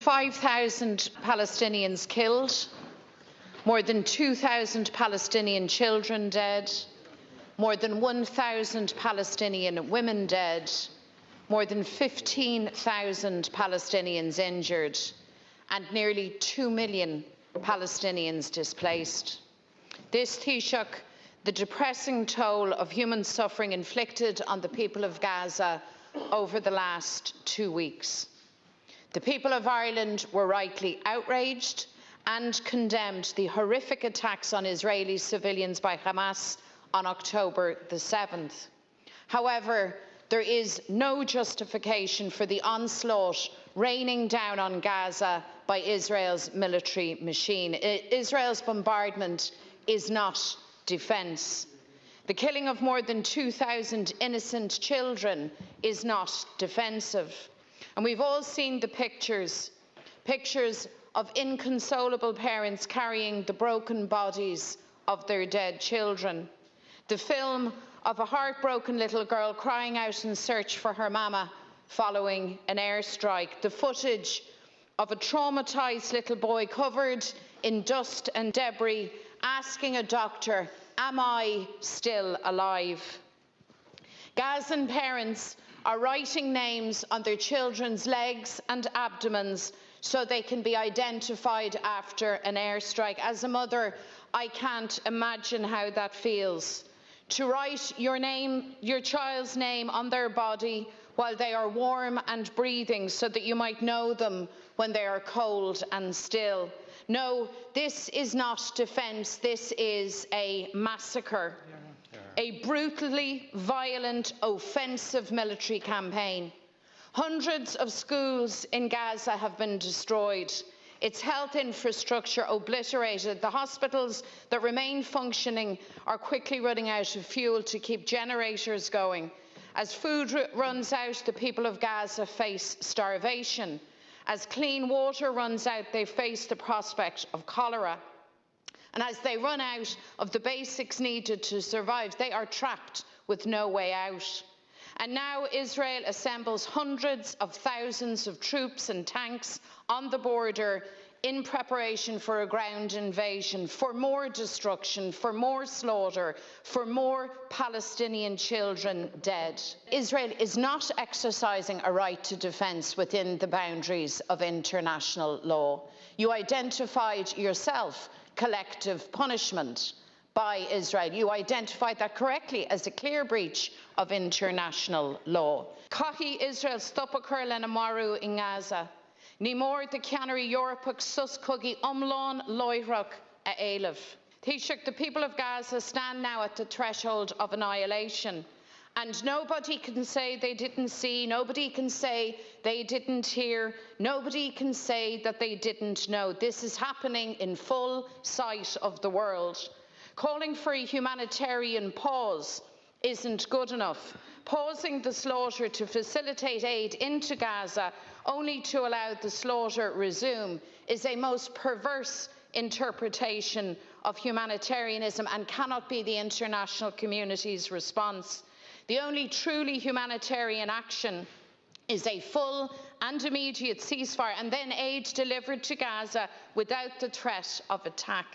5,000 Palestinians killed, more than 2,000 Palestinian children dead, more than 1,000 Palestinian women dead, more than 15,000 Palestinians injured, and nearly 2 million Palestinians displaced. This Taoiseach, the depressing toll of human suffering inflicted on the people of Gaza over the last 2 weeks. The people of Ireland were rightly outraged and condemned the horrific attacks on Israeli civilians by Hamas on October the 7th. However, there is no justification for the onslaught raining down on Gaza by Israel's military machine. Israel's bombardment is not defence. The killing of more than 2,000 innocent children is not defensive. And we've all seen the pictures of inconsolable parents carrying the broken bodies of their dead children. The film of a heartbroken little girl crying out in search for her mama following an airstrike. The footage of a traumatised little boy covered in dust and debris asking a doctor, "Am I still alive?" Gazan parents are writing names on their children's legs and abdomens so they can be identified after an airstrike. As a mother, I can't imagine how that feels. To write your child's name on their body while they are warm and breathing so that you might know them when they are cold and still. No, this is not defence, this is a massacre. A brutally violent, offensive military campaign. Hundreds of schools in Gaza have been destroyed, its health infrastructure obliterated. The hospitals that remain functioning are quickly running out of fuel to keep generators going. As food runs out, the people of Gaza face starvation. As clean water runs out, they face the prospect of cholera. And as they run out of the basics needed to survive, they are trapped with no way out. And now Israel assembles hundreds of thousands of troops and tanks on the border in preparation for a ground invasion, for more destruction, for more slaughter, for more Palestinian children dead. Israel is not exercising a right to defence within the boundaries of international law. You identified yourself collective punishment by Israel. You identified that correctly as a clear breach of international law. Caithfidh Israel stopachar lena maru in Gaza. Ní mór de ceannairí Eorpach sus cogaí umlán loireach a éileamh. Taoiseach, the people of Gaza stand now at the threshold of annihilation. And nobody can say they didn't see, nobody can say they didn't hear, nobody can say that they didn't know. This is happening in full sight of the world. Calling for a humanitarian pause isn't good enough. Pausing the slaughter to facilitate aid into Gaza only to allow the slaughter resume is a most perverse interpretation of humanitarianism and cannot be the international community's response. The only truly humanitarian action is a full and immediate ceasefire and then aid delivered to Gaza without the threat of attack.